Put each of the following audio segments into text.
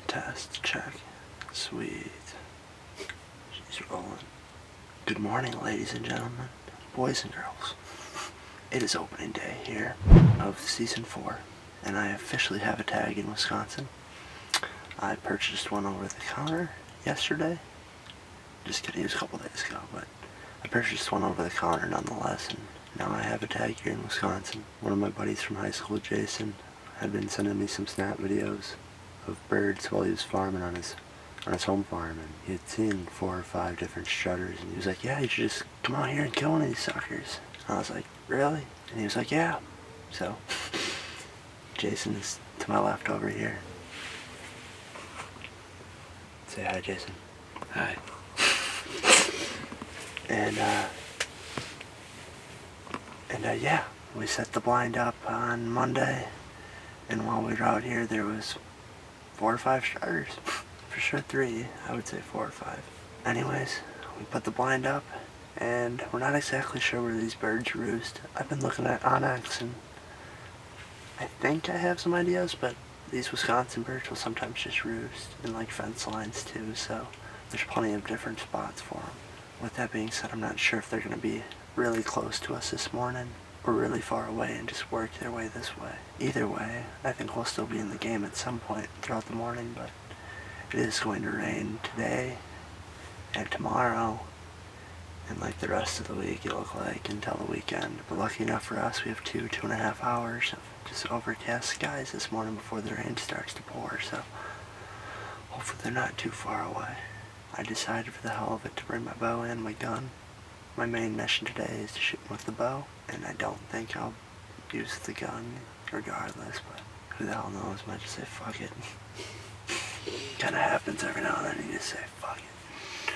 Test, check. Sweet. She's rolling. Good morning, ladies and gentlemen, boys and girls. It is opening day here of season 4, and I officially have a tag in Wisconsin. I purchased one over the counter yesterday. Just kidding, it was a couple days ago, but I purchased one over the counter nonetheless, and now I have a tag here in Wisconsin. One of my buddies from high school, Jason, had been sending me some snap videos of birds while he was farming on his home farm, and he had seen 4 or 5 different strutters, and he was like, yeah, you should just come out here and kill one of these suckers. And I was like, really? And he was like, yeah. So Jason is to my left over here. Say hi, Jason. Hi. And yeah, we set the blind up on Monday, and while we were out here there was 4 or 5 starters. For sure 3, I would say 4 or 5. Anyways, we put the blind up, and we're not exactly sure where these birds roost. I've been looking at Onyx, and I think I have some ideas, but these Wisconsin birds will sometimes just roost in like fence lines too, so there's plenty of different spots for them. With that being said, I'm not sure if they're going to be really close to us this morning or really far away and just work their way this way. Either way, I think we'll still be in the game at some point throughout the morning, but it is going to rain today and tomorrow and like the rest of the week, it look like, until the weekend. But lucky enough for us, we have 2.5 hours of just overcast skies this morning before the rain starts to pour, so hopefully they're not too far away. I decided for the hell of it to bring my bow and my gun. My main mission today is to shoot with the bow, and I don't think I'll use the gun regardless, but who the hell knows, might just say fuck it. Kinda happens every now and then, you just say fuck it.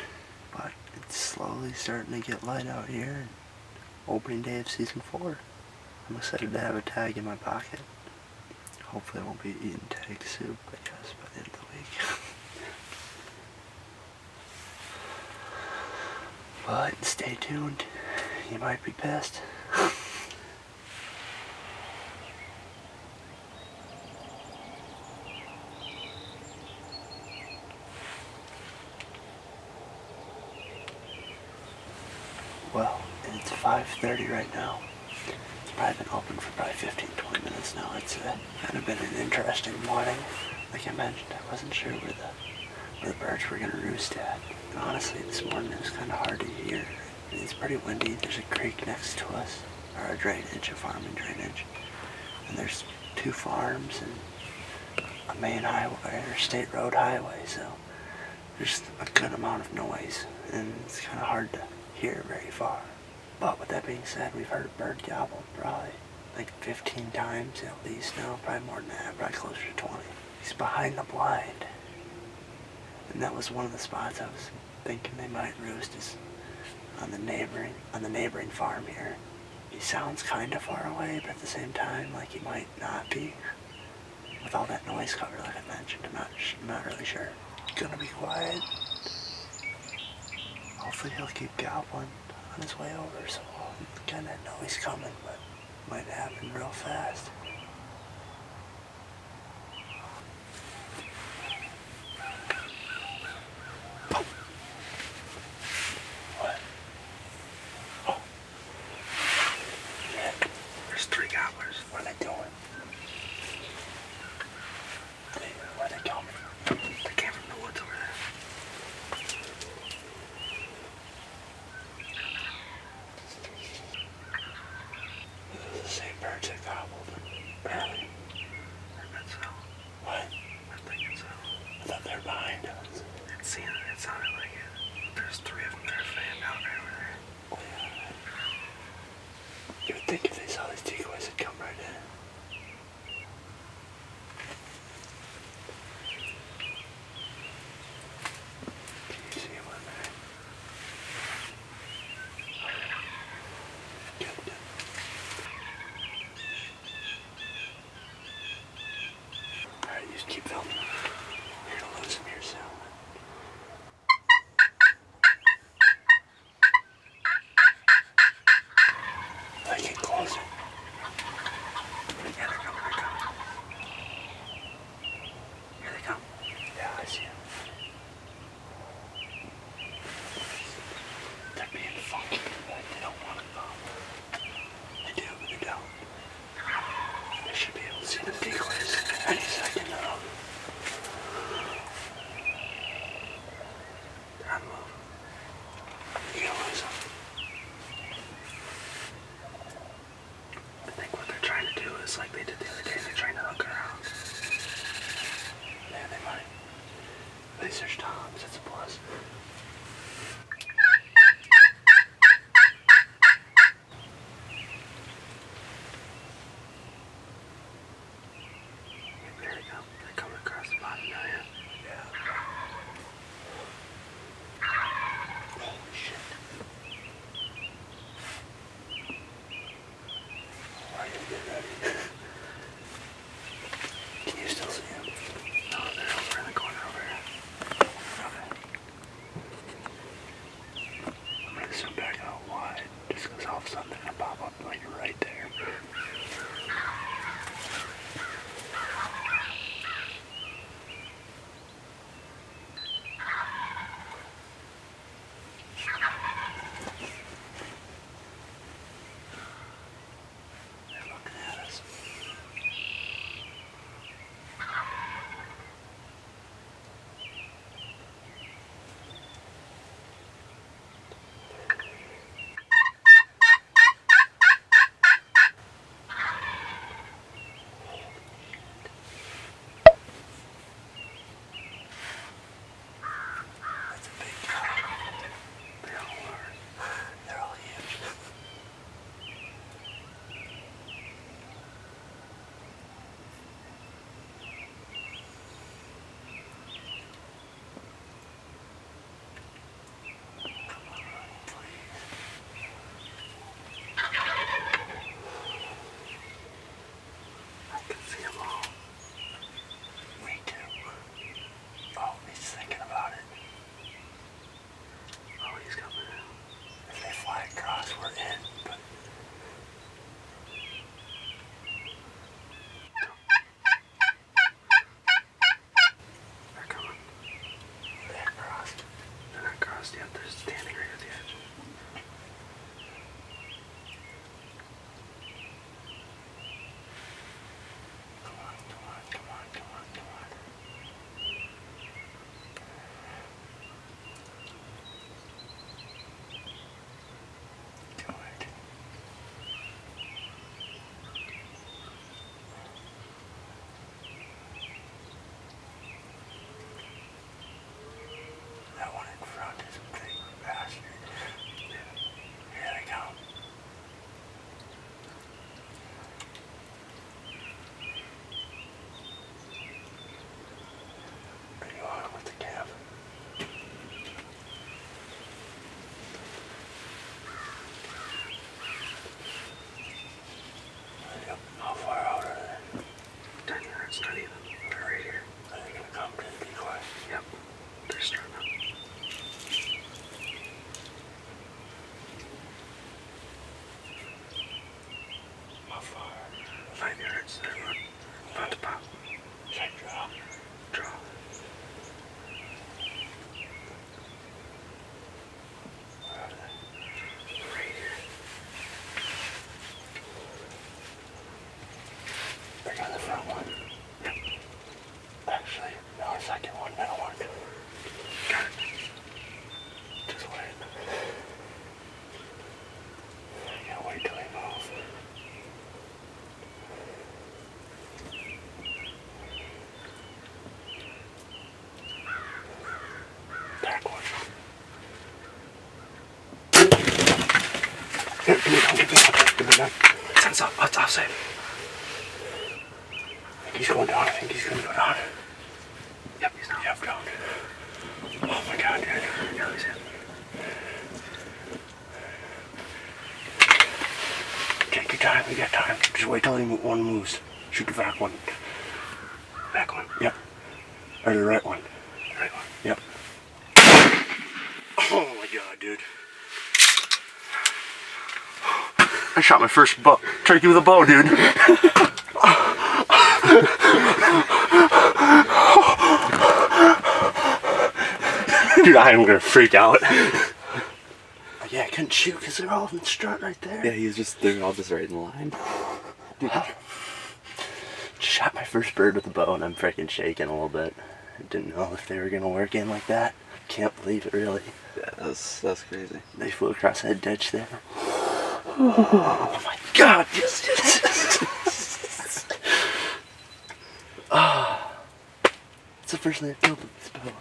But it's slowly starting to get light out here, and opening day of season 4. I'm excited to have a tag in my pocket. Hopefully I won't be eating tag soup, I guess, by the end of the week. But stay tuned, you might be pissed. Well, it's 5:30 right now. It's probably been open for probably 15-20 minutes now. It's kind of been an interesting morning. Like I mentioned, I wasn't sure where the birds were gonna roost at. And honestly, this morning it was kind of hard to hear. I mean, it's pretty windy. There's a creek next to us, or a drainage, a farming drainage. And there's 2 farms and a main highway, or state road highway, so there's a good amount of noise, and it's kind of hard to hear very far. But with that being said, we've heard a bird gobble probably like 15 times at least now, probably more than that, probably closer to 20. He's behind the blind. And that was one of the spots I was thinking they might roost, is on the neighboring farm here. He sounds kind of far away, but at the same time, like he might not be. With all that noise cover, like I mentioned, I'm not really sure. Gonna be quiet. Hopefully he'll keep gobbling on his way over, so I'll kind of know he's coming, but it might happen real fast. What? Oh. Shit. There's 3 gobblers. What are they doing? Where are they coming from? They came from the woods over there. The same birds that gobbled early. I bet so. What? I'm thinking so. I thought they were behind us. It sounded like it. There's 3 of them that are fanned out right over there. Oh, yeah. You would think if they saw these decoys, they'd come right in. Can you see him on there? Good, good. Alright, you just keep filming. You're gonna lose him here soon. least there's toms. It's a plus. There we go. They come across the bottom now, yeah. Yeah. Holy shit. Are you get ready? Can you still see him? No, they're over in the corner over here. Okay. I'm gonna zoom back out wide, just because all of a sudden they're gonna pop up like right there. They're looking at us. That's a big job. They all are. They're all huge. I can see them all. Me too. Oh, he's thinking about it. Oh, he's coming in. If they fly across, we're in. But They're coming. they crossed. They're not crossed yet. They're standing right at the edge. Come on, come on, come on, come on, come on. Do it. That one in front is a big bastard. Here they come. Are you on with the cab? Yep. How far out are they? 10 yards, not even. They're right here. Are they gonna come to the decoy? Yep. They're starting up. How far? 5 yards. They're about to pop. Should I drop? Draw. Where are they? Right here. They're on the front one. Yep. Actually, no, second one, middle one. Got it. Just wait. I gotta wait till they move. Back one. Here, give me down, give me down, give me down. It's up. I'll save. I think he's going down, I think he's gonna go down. Yep, he's not. Yep, down. Oh my god, dude. Yeah, he's in. Take your time, we got time. Just wait till one moves. Shoot the back one. Back one. Yep. Or the right one. Right one. Yep. Oh my god, dude. I shot my first turkey with a bow, dude. Dude, I am gonna freak out. Yeah, I couldn't shoot because they're all in the strut right there. Yeah, they're all just right in line. Dude, shot my first bird with a bow and I'm freaking shaking a little bit. I didn't know if they were gonna work in like that. Can't believe it, really. Yeah, that's crazy. They flew across that ditch there. Oh my god, yes, yes. It's the first thing I filled with this bow.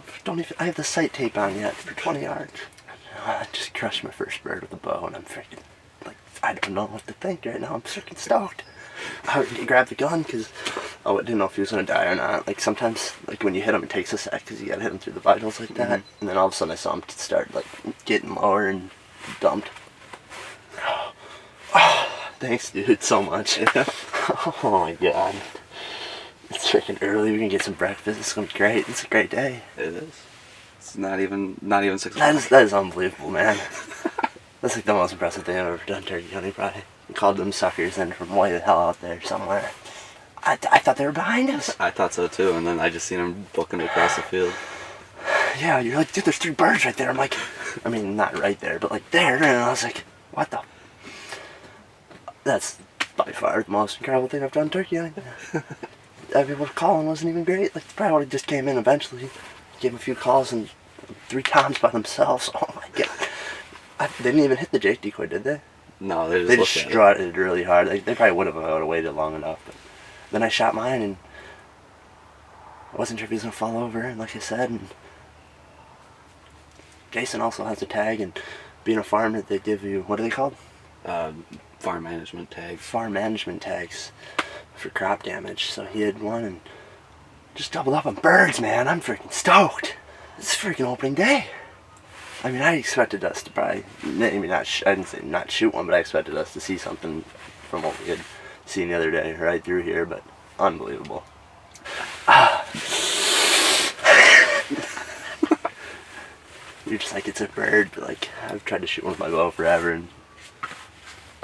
I have the sight tape on yet for 20 yards. I just crushed my first bird with a bow, and I'm freaking, like, I don't know what to think right now. I'm freaking stoked. I grabbed the gun because I didn't know if he was going to die or not. Like, sometimes, like, when you hit him, it takes a sec because you got to hit him through the vitals like that. Mm-hmm. And then all of a sudden I saw him start, like, getting lower and dumped. Oh, thanks, dude, so much. Oh, my God. It's freaking early. We can get some breakfast. It's going to be great. It's a great day. It is. It's not even 6 o'clock. That is unbelievable, man. That's like the most impressive thing I've ever done turkey hunting, probably. We called them suckers in from way the hell out there somewhere. I thought they were behind us. I thought so too, and then I just seen them booking across the field. Yeah, you're like, dude, there's 3 birds right there. I'm like, I mean, not right there, but like there. And I was like, what the? That's by far the most incredible thing I've done turkey hunting. I mean, calling wasn't even great. Like, probably would have just came in eventually. Gave them a few calls and 3 toms by themselves. Oh my God. They didn't even hit the Jake decoy, did they? No, they just strutted really hard. They probably would have waited long enough. But then I shot mine, and I wasn't sure if he was going to fall over, and like I said, and Jason also has a tag, and being a farmer, they give you, what are they called? Farm management tags. Farm management tags for crop damage. So he had one, and just doubled up on birds, man. I'm freaking stoked. It's freaking opening day. I mean, I expected us to probably, maybe not, I didn't say not shoot one, but I expected us to see something from what we had seen the other day right through here, but unbelievable. You're just like, it's a bird, but like, I've tried to shoot one with my bow forever, and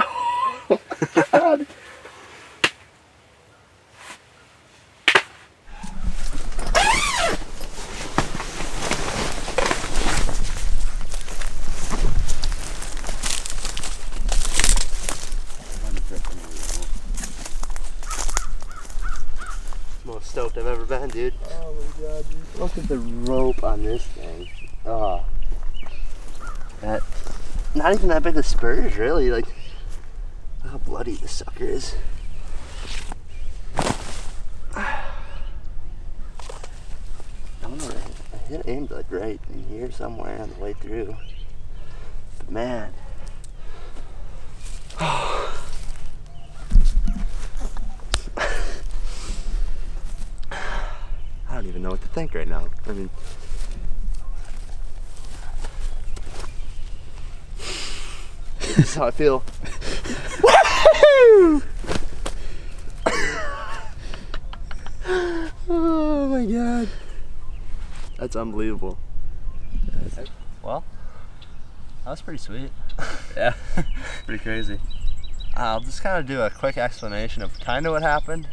oh my God. Most stoked I've ever been, dude. Oh my God, dude. Look at the rope on this thing. Oh. That, not even that big of spurs, really. Like, look how bloody this sucker is. I don't know, I hit aimed like right in here somewhere on the way through. But man. I don't even know what to think right now. I mean, this is how I feel. Woo! Oh my God. That's unbelievable. Well, that was pretty sweet. Yeah, pretty crazy. I'll just kind of do a quick explanation of kind of what happened.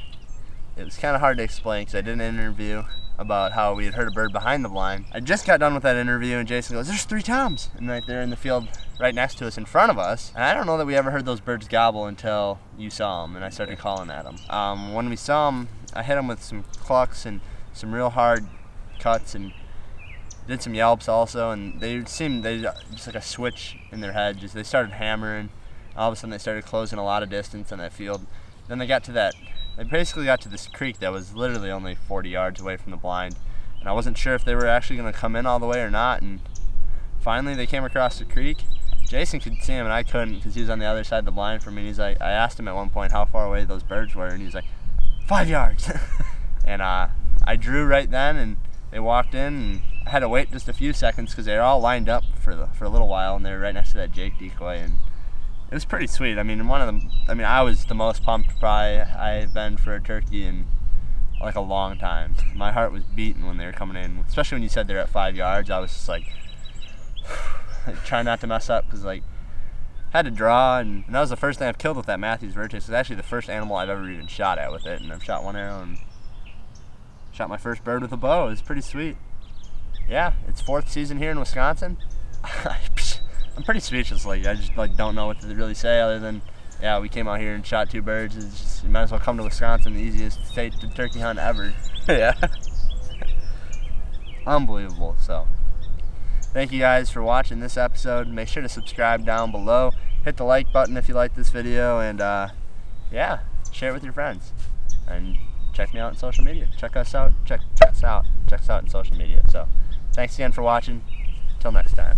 It was kind of hard to explain because I did an interview about how we had heard a bird behind the blind. I just got done with that interview, and Jason goes, "There's 3 toms," and right there in the field right next to us in front of us. And I don't know that we ever heard those birds gobble until you saw them, and I started calling at them. When we saw them, I hit them with some clucks and some real hard cuts, and did some yelps also, and they just like a switch in their head. Just they started hammering. All of a sudden they started closing a lot of distance on that field. Then they basically got to this creek that was literally only 40 yards away from the blind, and I wasn't sure if they were actually going to come in all the way or not. And finally they came across the creek. Jason could see him and I couldn't because he was on the other side of the blind from me. And he's like, I asked him at one point how far away those birds were, and he's like, 5 yards. And I drew right then, and they walked in, and I had to wait just a few seconds because they were all lined up for a little while, and they were right next to that Jake decoy, and it was pretty sweet. I mean, I was the most pumped probably I've been for a turkey in like a long time. My heart was beating when they were coming in, especially when you said they're at 5 yards. I was just like trying not to mess up because like had to draw, and that was the first thing I've killed with that Matthews Vertex. It's actually the first animal I've ever even shot at with it, and I've shot 1 arrow and shot my first bird with a bow. It was pretty sweet. Yeah, it's 4th season here in Wisconsin. I'm pretty speechless. Like, I just like don't know what to really say other than, yeah, we came out here and shot 2 birds. It's just, you might as well come to Wisconsin, the easiest state to turkey hunt ever. Yeah. Unbelievable. So, thank you guys for watching this episode. Make sure to subscribe down below. Hit the like button if you like this video, and yeah, share it with your friends. And check me out on social media. Check us out on social media. So thanks again for watching. Till next time.